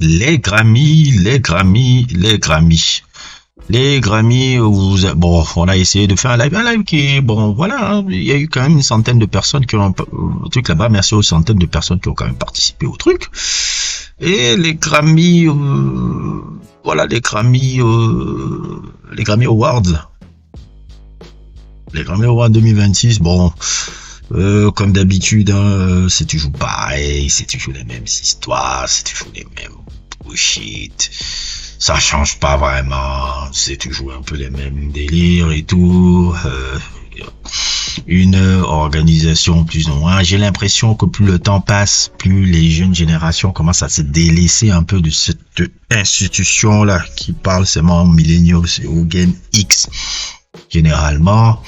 Les Grammy. Les Grammy, bon, on a essayé de faire un live qui, bon, voilà, hein, il y a eu quand même une centaine de personnes qui ont, le truc là-bas, merci aux centaines de personnes qui ont quand même participé au truc. Et les Grammy, voilà, les Grammy Awards. Les Grammy Awards 2026, bon, comme d'habitude, hein, c'est toujours pareil, c'est toujours les mêmes histoires, c'est toujours les mêmes bullshit. Ça change pas vraiment, c'est toujours un peu les mêmes délires et tout. Une organisation plus ou moins. J'ai l'impression que plus le temps passe, plus les jeunes générations commencent à se délaisser un peu de cette institution-là qui parle seulement millennials et au Game X. Généralement,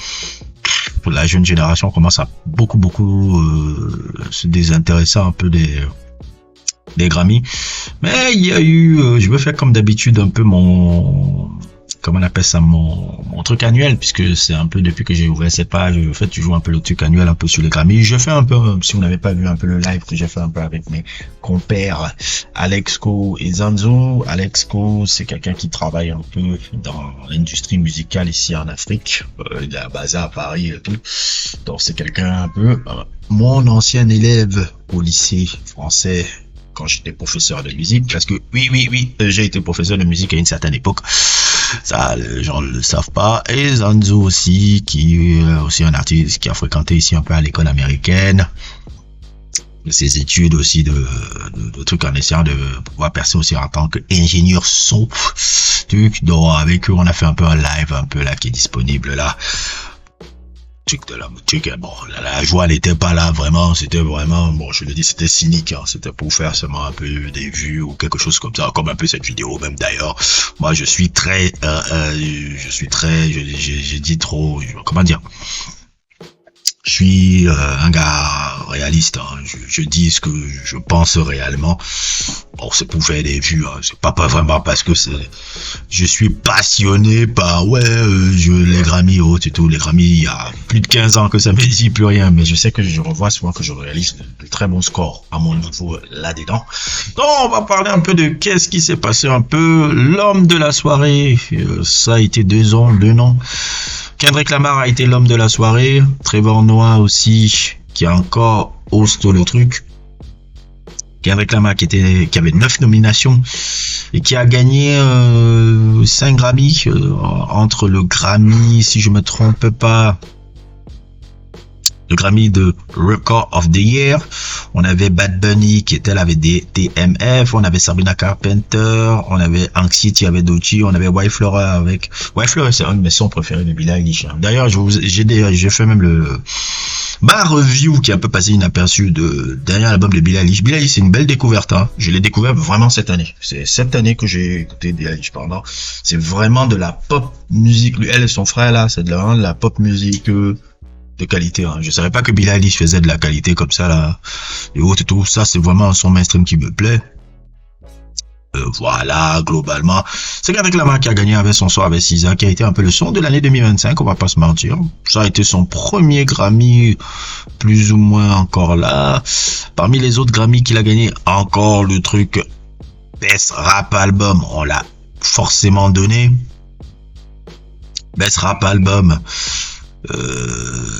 la jeune génération commence à beaucoup se désintéresser un peu des Grammy. Mais il y a eu, je vais faire comme d'habitude un peu mon, comment on appelle ça, mon truc annuel, puisque c'est un peu depuis que j'ai ouvert cette page, je fais toujours un peu le truc annuel un peu sur les Grammy. Je fais un peu, si vous n'avez pas vu un peu le live que j'ai fait un peu avec mes compères Alexco et Zanzo. Alexco, c'est quelqu'un qui travaille un peu dans l'industrie musicale ici en Afrique. Il est basé à Paris et tout. Donc c'est quelqu'un un peu, mon ancien élève au lycée français, quand j'étais professeur de musique, parce que oui, j'ai été professeur de musique à une certaine époque. Ça, les gens ne le savent pas. Et Zanzo aussi, qui est aussi un artiste qui a fréquenté ici un peu à l'école américaine. Ses études aussi de trucs en essayant de pouvoir percer aussi en tant qu'ingénieur son. Donc, avec eux, on a fait un peu un live, un peu là, qui est disponible là. De la boutique, bon, la joie n'était pas là vraiment, c'était vraiment, bon, je le dis, c'était cynique, hein, c'était pour faire seulement un peu des vues ou quelque chose comme ça, comme un peu cette vidéo même d'ailleurs. Moi, je dis trop, comment dire, je suis un gars réaliste, hein. Je dis ce que je pense réellement. Bon, c'est pour faire des vues, hein. C'est pas vraiment parce que je suis passionné par les Grammy et tout. Les Grammy, il y a plus de 15 ans que ça me dit plus rien, mais je sais que je revois souvent que je réalise de très bons scores à mon niveau là-dedans. Donc, on va parler un peu de qu'est-ce qui s'est passé un peu. L'homme de la soirée, ça a été 2 noms. Kendrick Lamar a été l'homme de la soirée. Trevor Noah aussi, qui a encore host le truc. Kendrick Lamar qui avait 9 nominations et qui a gagné 5 Grammy entre le Grammy, si je me trompe pas, le Grammy de Record of the Year. On avait Bad Bunny qui était là avec des TMF, on avait Sabrina Carpenter, on avait Anxiety avec Doechii, on avait White Flora avec... White Flora, c'est un de mes sons préférés de Billie Eilish. D'ailleurs, j'ai fait même ma review qui a un peu passé inaperçue de dernier album de Billie Eilish. Billie Eilish, c'est une belle découverte, hein. Je l'ai découvert vraiment cette année. C'est cette année que j'ai écouté Billie Eilish, pardon. C'est vraiment de la pop musique. Lui, elle et son frère là, c'est vraiment de la pop musique de qualité, hein. Je savais pas que Billie Eilish faisait de la qualité comme ça là, et autres, tout ça, c'est vraiment un son mainstream qui me plaît. Voilà, globalement, c'est Kendrick Lamar qui a gagné avec son son avec SZA, qui a été un peu le son de l'année 2025, on va pas se mentir. Ça a été son premier Grammy, plus ou moins encore là. Parmi les autres Grammy qu'il a gagné, encore le truc Best Rap Album, on l'a forcément donné. Best Rap Album,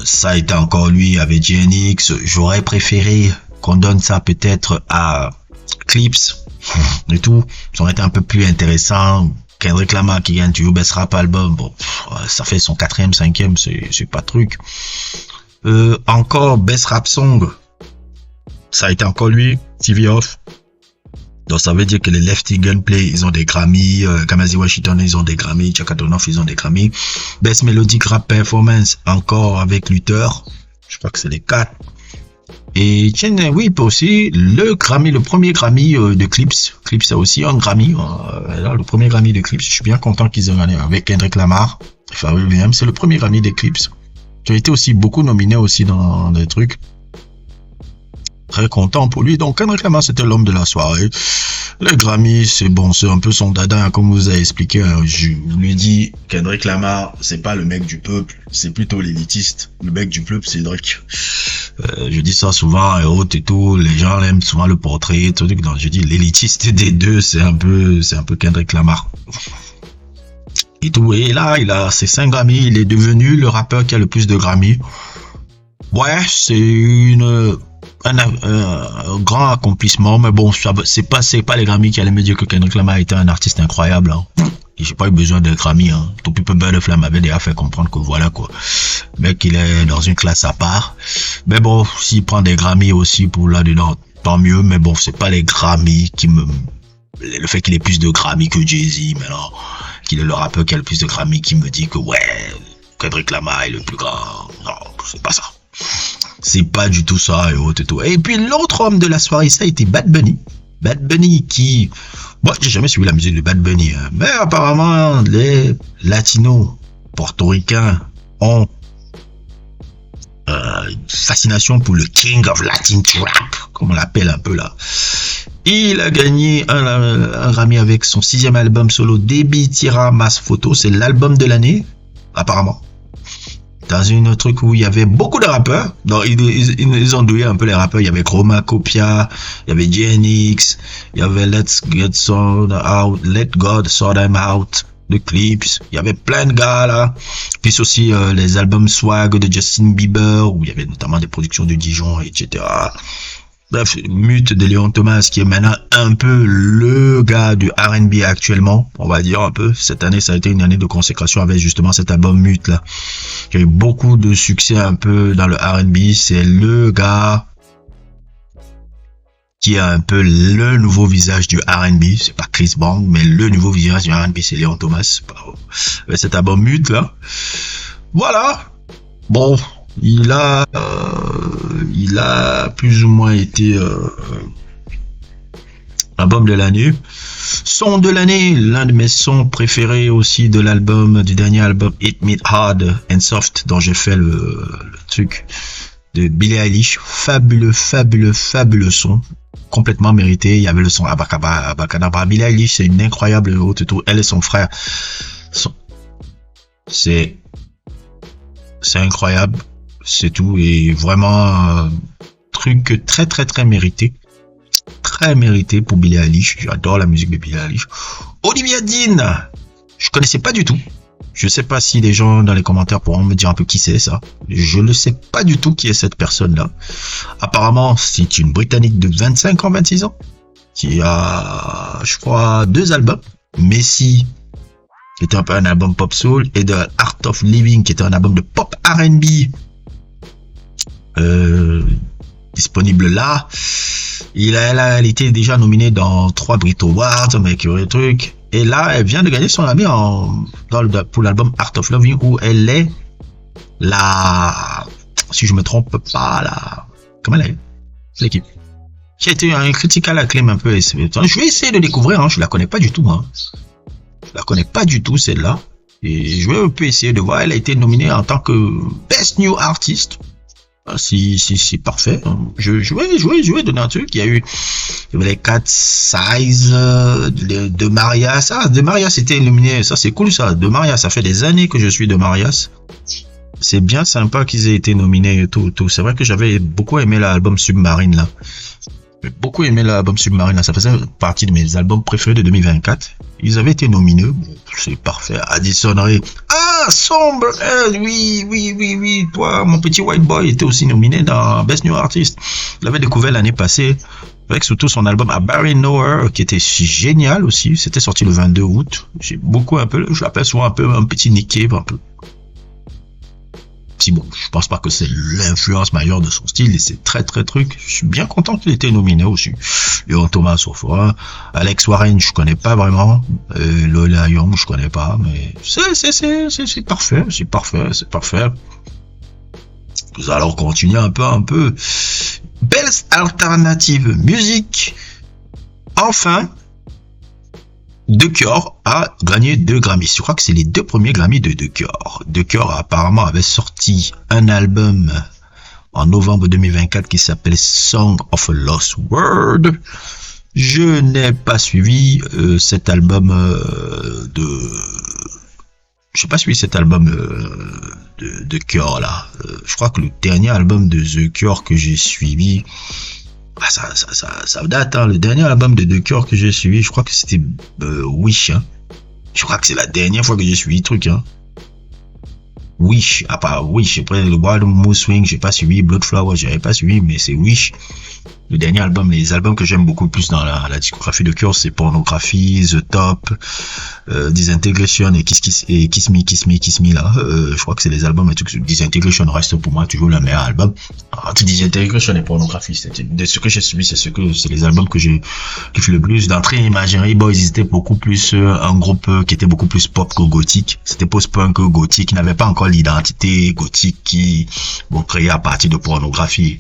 ça a été encore lui avec GNX. J'aurais préféré qu'on donne ça peut-être à Clips et tout, ça aurait été un peu plus intéressant. Kendrick Lamar qui gagne toujours Best Rap Album, bon, ça fait son 4e, 5e, c'est pas truc. Encore Best Rap Song, ça a été encore lui, TV Off. Donc ça veut dire que les Lefty Gunplay, ils ont des Grammy, Kamasi Washington, ils ont des Grammy, Chaka Tonoff, ils ont des Grammy. Best Melodic Rap Performance, encore avec Luther, je crois que c'est les 4. Et Chen Whip aussi, le premier Grammy de Clips. Clips a aussi un Grammy, là, le premier Grammy de Clips. Je suis bien content qu'ils aient gagné avec Kendrick Lamar. Pharrell Williams, c'est le premier Grammy des Clips. Qui a été aussi beaucoup nominé aussi dans des trucs. très content pour lui. Donc Kendrick Lamar, c'était l'homme de la soirée. Les Grammy, c'est bon, c'est un peu son dada, comme vous avez expliqué. Je vous lui dis, Kendrick Lamar, c'est pas le mec du peuple, c'est plutôt l'élitiste. Le mec du peuple, c'est Drake. Je dis ça souvent et autres et tout. Les gens aiment souvent le portrait, tout. Donc je dis, l'élitiste des deux, c'est un peu Kendrick Lamar. Et tout. Et là, il a ses 5 Grammy. Il est devenu le rappeur qui a le plus de Grammy. Ouais, c'est un grand accomplissement, mais bon, c'est pas les Grammy qui allaient me dire que Kendrick Lamar était un artiste incroyable. Hein. Et j'ai pas eu besoin de Grammy. Hein. Tout People Burn the Flame avait déjà fait comprendre que voilà quoi. Mec, il est dans une classe à part. Mais bon, s'il prend des Grammy aussi pour là-dedans, tant mieux. Mais bon, c'est pas les Grammy qui me... Le fait qu'il ait plus de Grammy que Jay-Z, maintenant, qu'il est le rappeur qui a le plus de Grammy qui me dit que ouais, Kendrick Lamar est le plus grand. Non, c'est pas ça. C'est pas du tout ça et autres et tout. Et puis l'autre homme de la soirée, ça a été Bad Bunny. Bad Bunny qui... Bon, j'ai jamais suivi la musique de Bad Bunny. Hein. Mais apparemment, les latinos, portoricains ont une fascination pour le King of Latin Trap, comme on l'appelle un peu là. Il a gagné un Grammy avec son 6e album solo, Debbie Tira Mas Photo. C'est l'album de l'année, apparemment. Dans une truc où il y avait beaucoup de rappeurs. Donc, ils ont douillé un peu les rappeurs. Il y avait Chroma Copia, il y avait GNX, il y avait Let God Sort Them Out, The Clips. Il y avait plein de gars là. Puis aussi les albums Swag de Justin Bieber, où il y avait notamment des productions de Dijon, etc. Bref, Mute de Léon Thomas, qui est maintenant un peu le gars du R&B actuellement, on va dire un peu. Cette année, ça a été une année de consécration avec justement cet album Mute là. Il y a eu beaucoup de succès un peu dans le R&B. C'est le gars qui a un peu le nouveau visage du R&B. C'est pas Chris Brown, mais le nouveau visage du R&B, c'est Léon Thomas. Avec cet album Mute là. Voilà. Bon. Il a plus ou moins été album de l'année. Son de l'année, l'un de mes sons préférés aussi de l'album, du dernier album Hit Me Hard and Soft, dont j'ai fait le truc de Billie Eilish. Fabuleux son. Complètement mérité. Il y avait le son Abacadabra. Billie Eilish, c'est une incroyable haute tour. Elle et son frère. C'est incroyable. C'est tout, et vraiment truc très mérité, très mérité pour Billie Eilish. J'adore la musique de Billie Eilish. Olivia Dean, je connaissais pas du tout. Je sais pas si les gens dans les commentaires pourront me dire un peu qui c'est ça. Je ne sais pas du tout qui est cette personne-là. Apparemment, c'est une Britannique de 25 ans, 26 ans, qui a, je crois, 2 albums. Messi, qui était un peu un album pop soul, et de Art of Living, qui était un album de pop R&B. Disponible là. Elle était déjà nominée dans 3 Brit Awards, mais truc. Et là, elle vient de gagner son Grammy pour l'album Art of Loving, où elle est si je me trompe pas, comment elle est? L'équipe. Qui a été un critical acclaim un peu. Je vais essayer de découvrir, hein. Je la connais pas du tout, moi. Je la connais pas du tout, celle-là. Et je vais un peu essayer de voir. Elle a été nominée en tant que Best New Artist. C'est parfait. Je vais donner un truc. Il y avait les 4 Size de Marias. Ah, de Marias c'était illuminé. Ça, c'est cool, ça. De Marias, ça fait des années que je suis de Marias. C'est bien sympa qu'ils aient été nominés et tout. C'est vrai que j'avais beaucoup aimé l'album Submarine, là. J'ai beaucoup aimé l'album Submarine, là. Ça faisait partie de mes albums préférés de 2024. Ils avaient été nominés. Bon, c'est parfait. Addison Rae. Ah, Sombre. Oui. Toi, mon petit white boy était aussi nominé dans Best New Artist. Je l'avais découvert l'année passée. Avec surtout son album A Barry Nowhere, qui était génial aussi. C'était sorti le 22 août. J'ai beaucoup je l'appelle souvent un petit Nick Cave, un peu. Si bon, je pense pas que c'est l'influence majeure de son style, et c'est très truc. Je suis bien content qu'il ait été nominé aussi. Léon Thomas Sofora, Alex Warren, je connais pas vraiment. Lola Young, je connais pas, mais c'est parfait, c'est parfait. Nous allons continuer un peu. Best Alternative Music. Enfin, The Cure a gagné 2 Grammys. Je crois que c'est les 2 premiers Grammys de The Cure. The Cure apparemment avait sorti un album en novembre 2024 qui s'appelle Song of a Lost World. Je n'ai pas suivi cet album j'ai pas suivi cet album de Cure là. Je crois que le dernier album de The Cure que j'ai suivi, ça date, hein. Le dernier album de The Cure que j'ai suivi, je crois que c'était Wish, hein. Je crois que c'est la dernière fois que j'ai suivi le truc, hein. Wish, à part Wish, après le Wild Mood Swing, j'ai pas suivi, Blood Flower, j'avais pas suivi, mais c'est Wish. Le dernier album, les albums que j'aime beaucoup plus dans la discographie de Cure, c'est Pornography, The Top, Disintegration et Kiss Me là. Je crois que c'est les albums et tout. Disintegration reste pour moi toujours le meilleur album. Entre Disintegration et Pornography, de ce que j'ai suivi, c'est les albums que j'ai kiffé le plus. D'entrée, Imaginary Boys, ils étaient beaucoup plus un groupe qui était beaucoup plus pop que gothique. C'était post-punk gothique, qui n'avait pas encore l'identité gothique qui créé à partir de Pornography.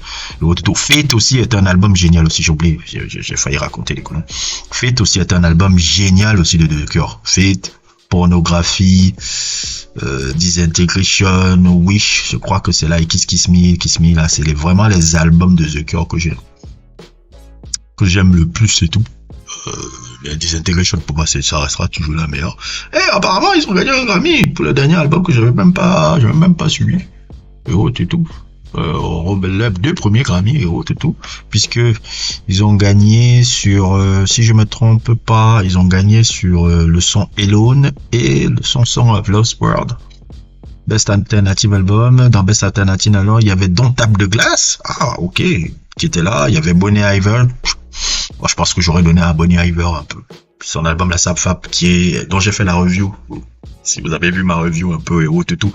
Fate aussi est un album génial aussi, j'ai oublié, j'ai failli raconter les conneries. Fate aussi est un album génial aussi de The Cure. Fate, Pornography, Disintegration, Wish, je crois que c'est là, et Kiss Me là, c'est vraiment les albums de The Cure que j'aime le plus, c'est tout. Disintegration pour moi ça restera toujours la meilleure. Et apparemment ils ont gagné un Grammy pour le dernier album que j'avais même pas suivi. Et c'est tout. Les 2 premiers Grammy et tout, puisque ils ont gagné sur, si je me trompe pas, ils ont gagné sur le son Alone et le son Song of Lost World. Best Alternative Album. Dans Best Alternative, alors il y avait Don't Tap the Glass, ok, qui était là. Il y avait Bonnie Iver. Moi, je pense que j'aurais donné à Bonnie Iver un peu. Son album La Sap Fap, dont j'ai fait la review. Si vous avez vu ma review un peu et tout,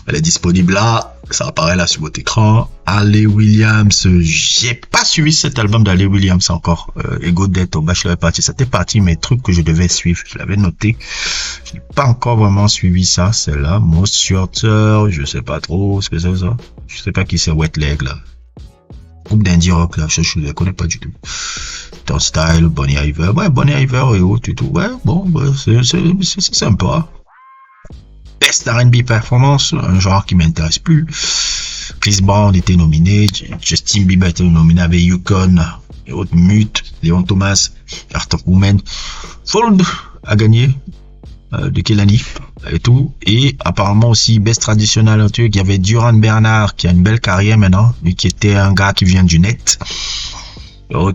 elle est disponible là, ça apparaît là sur votre écran. Hayley Williams, j'ai pas suivi cet album d'Hayley Williams encore. Ego Death au Bachelor Party, c'était parti mes trucs que je devais suivre, je l'avais noté. Je n'ai pas encore vraiment suivi ça, celle-là. Most Shorter, je sais pas trop ce que c'est ça. Je sais pas qui c'est Wet Leg là. Groupe d'indie rock là, je ne les connais pas du tout. Ton Style, Bonnie Iver, Bonnie Iver et tout, c'est sympa. Best R&B Performance, un genre qui m'intéresse plus. Chris Brown était nominé, Justin Bieber était nominé avec Yukon et autres Mute, Léon Thomas, Art of Woman. Fold a gagné de Kelani et tout. Et apparemment aussi Best Traditional, il y avait Duran Bernard qui a une belle carrière maintenant, lui qui était un gars qui vient du net.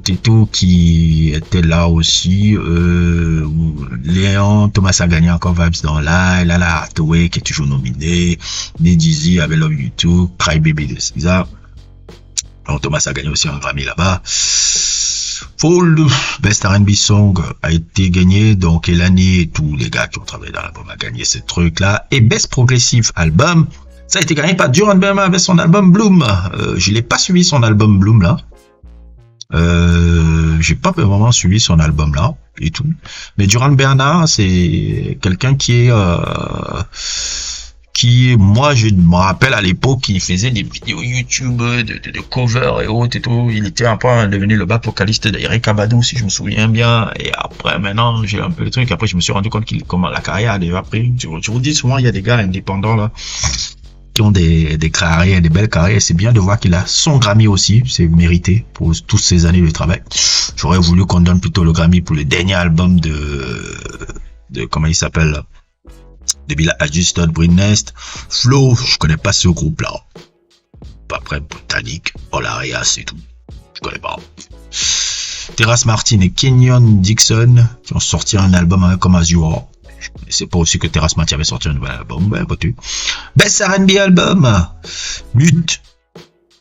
Tito qui était là aussi. Léon Thomas a gagné encore Vibes dans Lala Hathaway qui est toujours nominé. Dizzy avec Love You Too, Cry Baby de César. Léon Thomas a gagné aussi un Grammy là-bas. Fold Best R&B Song a été gagné, donc Elani et tous les gars qui ont travaillé dans l'album a gagné ce truc là. Et Best Progressive Album, ça a été gagné par Duran Bernard avec son album Bloom. Je l'ai pas suivi son album Bloom là. J'ai pas vraiment suivi son album là et tout, mais Duran Bernard c'est quelqu'un qui moi je me rappelle à l'époque il faisait des vidéos YouTube de cover et autres et tout. Il était un peu devenu le bas vocaliste d'Eric Abadou si je me souviens bien, et après maintenant j'ai un peu le truc, après je me suis rendu compte comment la carrière a déjà pris. Je vous dis souvent il y a des gars indépendants là qui ont des carrières, des belles carrières. C'est bien de voir qu'il a son Grammy aussi, c'est mérité pour toutes ces années de travail. J'aurais voulu qu'on donne plutôt le Grammy pour le dernier album de comment il s'appelle là, de Bill Adjusted, Brain Nest, Flow. Je connais pas ce groupe là. Après Botanique, Olaria, c'est tout. Je connais pas. Terrace Martin et Kenyon Dixon qui ont sorti un album comme As You Are. C'est pas aussi que Terrace Martin avait sorti un nouvel album. Best R&B Album, Mute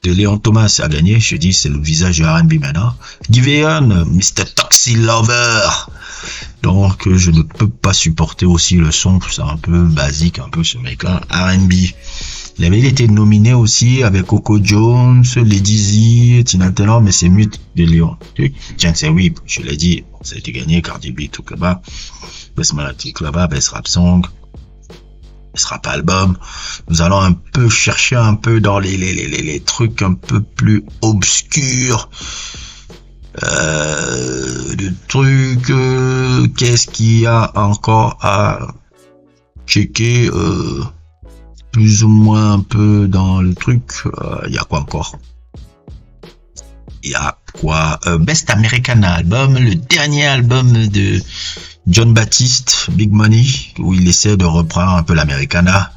de Léon Thomas a gagné. Je dis c'est le visage de R&B maintenant. Giveon, Mr. Toxic Lover. Donc je ne peux pas supporter aussi le son, c'est un peu basique, un peu ce mec là. R&B. Il avait été nominé aussi avec Coco Jones, Lady Z, Tina Taylor, mais c'est Mute de Léon. Tiens, c'est oui, je l'ai dit, ça a été gagné, Cardi B, tout là-bas. Best Melodic là-bas, Best Rap Song, Best Rap Album. Nous allons un peu chercher un peu dans les trucs un peu plus obscurs. Le truc, qu'est-ce qu'il y a encore à checker? plus ou moins un peu dans le truc. Il y a quoi encore? Il y a quoi? Best American Album, le dernier album de John Baptiste, Big Money, où il essaie de reprendre un peu l'Americana.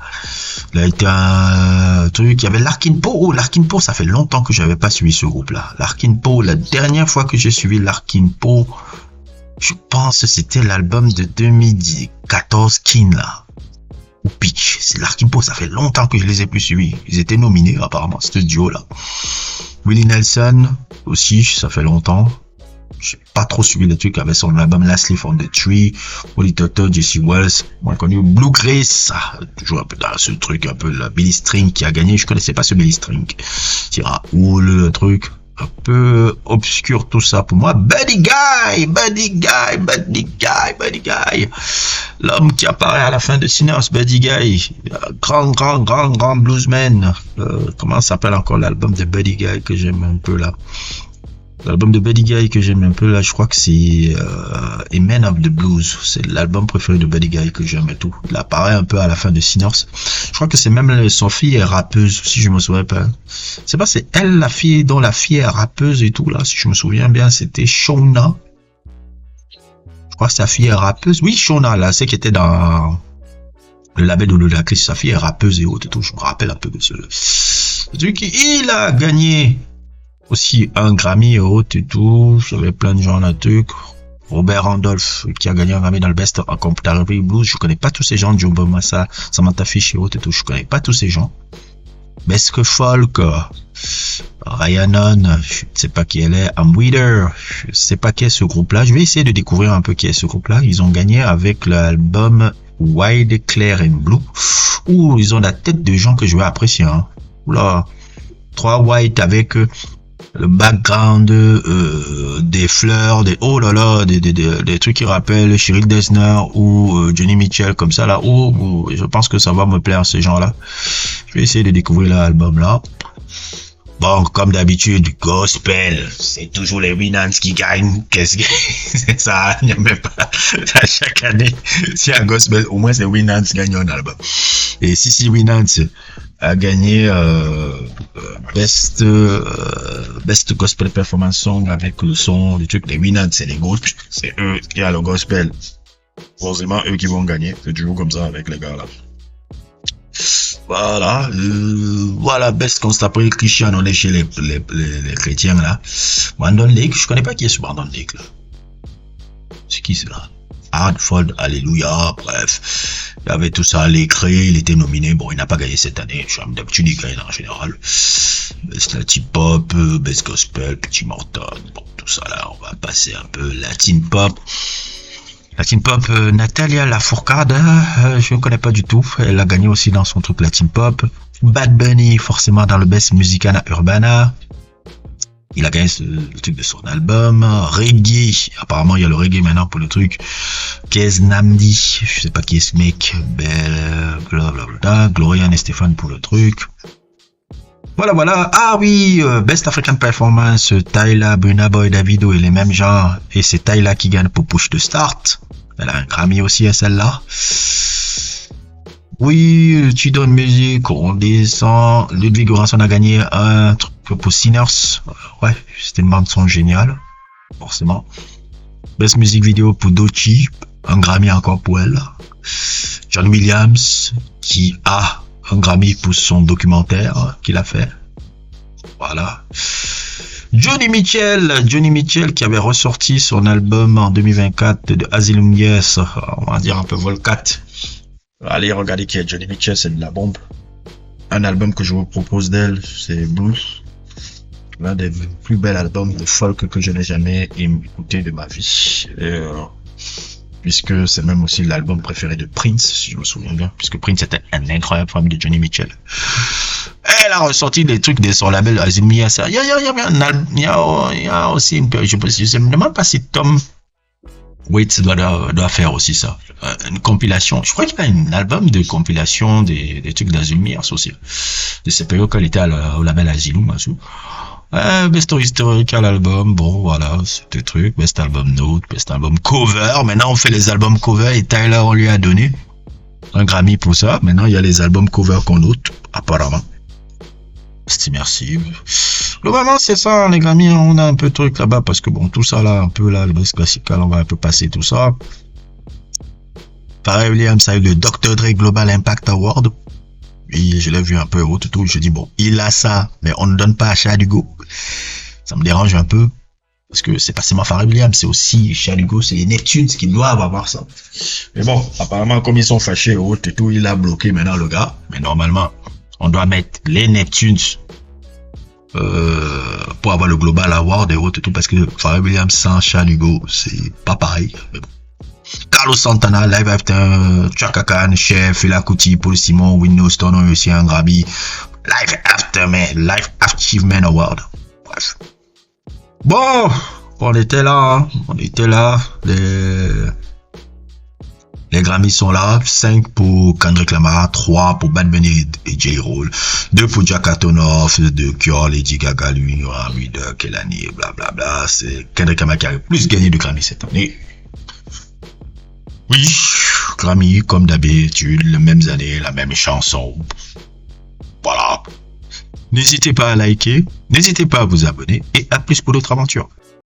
Il a été un truc. Il y avait Larkin Poe. Oh, Larkin Poe, ça fait longtemps que j'avais pas suivi ce groupe-là. Larkin Poe, la dernière fois que j'ai suivi Larkin Poe, je pense que c'était l'album de 2014, Kin, là. Ou Pitch. C'est Larkin Poe, ça fait longtemps que je les ai plus suivis. Ils étaient nominés, apparemment, ce duo-là. Willie Nelson, aussi, ça fait longtemps. J'ai pas trop suivi le truc avec son album Last Leaf on the Tree, Willie Toto, Jesse Wells, moins connu, Blue Grace, toujours un peu dans ce truc, un peu la Billy String qui a gagné, je connaissais pas ce Billy String. C'est Raoul, le truc, un peu obscur tout ça pour moi. Buddy Guy, l'homme qui apparaît à la fin de Sinners, Buddy Guy, grand bluesman. Comment s'appelle encore l'album de Buddy Guy que j'aime un peu là? L'album de Buddy Guy que j'aime un peu là, je crois que c'est A Man of the Blues. C'est l'album préféré de Buddy Guy que j'aime et tout. Il apparaît un peu à la fin de Sinners. Je crois que c'est même son fille est rappeuse, si je me souviens pas. C'est pas, c'est elle la fille dont la fille est rappeuse et tout là, si je me souviens bien, c'était Shauna. Je crois que sa fille est rappeuse. Oui, Shauna là, c'est qui était dans le label de Ludacris. Sa fille est rappeuse et autres et tout. Je me rappelle un peu de ce truc. Il a gagné aussi un Grammy et autres et tout. J'avais plein de gens là-dessus. Robert Randolph qui a gagné un Grammy dans le Best of Contemporary Blues. Je connais pas tous ces gens. Joe Bomassa, Samantha Fish et autres et tout. Je connais pas tous ces gens. Best Folk, Rhiannon, je sais pas qui elle est. Amweeder, je sais pas qui est ce groupe-là. Je vais essayer de découvrir un peu qui est ce groupe-là. Ils ont gagné avec l'album White, Clear and Blue. Ouh, ils ont la tête de gens que je vais apprécier. Hein. Oula, 3 White avec le background des fleurs, oh là là, des trucs qui rappellent Cheryl Desner ou Johnny Mitchell comme ça là. Oh, je pense que ça va me plaire ces gens-là. Je vais essayer de découvrir l'album là. Bon, comme d'habitude, gospel, c'est toujours les Winans qui gagnent. Qu'est-ce que c'est ça? Il n'y a même pas. À chaque année, s'il y a un gospel, au moins c'est Winans qui gagnent un album. Et si Winans a gagné best gospel performance song avec le son, des trucs, les Winans, c'est les Ghosts, c'est eux qui ont le gospel. Forcément, eux qui vont gagner. C'est toujours comme ça avec les gars là. Voilà, voilà, best constaté Christian, on est chez les chrétiens là. Brandon Lake, je connais pas qui est ce Brandon Lake là. C'est qui cela? Hardford, Alléluia, bref. Il avait tout ça à l'écran, il était nominé. Bon, il n'a pas gagné cette année. Je suis d'habitude, il gagne en général. Best Latin Pop, Best Gospel, Petit Morton. Bon, tout ça là, on va passer un peu Latin Pop. Latin Pop, Natalia Lafourcade, je ne connais pas du tout. Elle a gagné aussi dans son truc Latin Pop. Bad Bunny, forcément dans le Best Musicana Urbana. Il a gagné le truc de son album. Reggae, apparemment il y a le reggae maintenant pour le truc. Kez Namdi, je sais pas qui est ce mec. Blablabla. Glorian et Stéphane pour le truc. Voilà. Ah oui, Best African Performance, Tyla, Burna Boy, Davido et les mêmes gens. Et c'est Tyla qui gagne pour Push the Start. Elle a un Grammy aussi à celle-là. Oui, tu donnes musique, on descend. Ludwig Göransson a gagné un truc pour Sinners. Ouais, c'était une bande son géniale. Forcément. Best Music Video pour Doechii. Un Grammy encore pour elle. John Williams, qui a un Grammy pour son documentaire qu'il a fait. Voilà. Johnny Mitchell qui avait ressorti son album en 2024 de Asylum Yes, on va dire un peu Volcat. Allez, regardez qui est Johnny Mitchell, c'est de la bombe. Un album que je vous propose d'elle, c'est Blues. L'un des plus bels albums de folk que je n'ai jamais écouté de ma vie. Puisque c'est même aussi l'album préféré de Prince, si je me souviens bien. Puisque Prince était un incroyable fan de Johnny Mitchell. Elle a ressorti des trucs de son label Asylum Yes. Il y a aussi une période, je me demande pas si Tom Waits doit faire aussi ça. Une compilation. Je crois qu'il y a un album de compilation des trucs d'Asylum Yes aussi. De ces périodes quand il était au label Asylum. Best Historical Album, bon voilà, c'était truc. Best Album Note, Best Album Cover. Maintenant on fait les albums cover et Tyler on lui a donné. un Grammy pour ça. Maintenant, il y a les albums cover qu'on note, apparemment. C'est merci. Globalement, c'est ça, les Grammy, on a un peu de truc là-bas, parce que bon, tout ça là, un peu là, le best classical, on va un peu passer tout ça. Pareil, Williams a eu le Dr. Dre Global Impact Award. Et je l'ai vu un peu haut, tout. Je dis, bon, il a ça, mais on ne donne pas à Chad Hugo. Ça me dérange un peu. Parce que c'est pas seulement Pharrell Williams, c'est aussi Chad Hugo, c'est les Neptunes qui doivent avoir ça. Mais bon, apparemment, comme ils sont fâchés haut et tout, il a bloqué maintenant le gars. Mais normalement, on doit mettre les Neptunes pour avoir le Global Award et autres et tout, parce que Pharrell Williams sans Chad Hugo, c'est pas pareil. Mais bon. Carlos Santana, Live After, Chaka Khan, Chef, Fela Kuti, Paul Simon, Whitney Houston ont réussi un Grammy. Live After, mais Life Achievement Award. Bref. Bon, on était là, les Grammys sont là, 5 pour Kendrick Lamar, 3 pour Bad Bunny et J-Roll, 2 pour Jack Antonoff, 2 Cure, Lady Gaga, lui, de Kelani, blablabla. C'est Kendrick Lamar qui a le plus gagné de Grammy cette année. Oui, Grammy, comme d'habitude, les mêmes années, la même chanson. Voilà. N'hésitez pas à liker, n'hésitez pas à vous abonner et à plus pour d'autres aventures.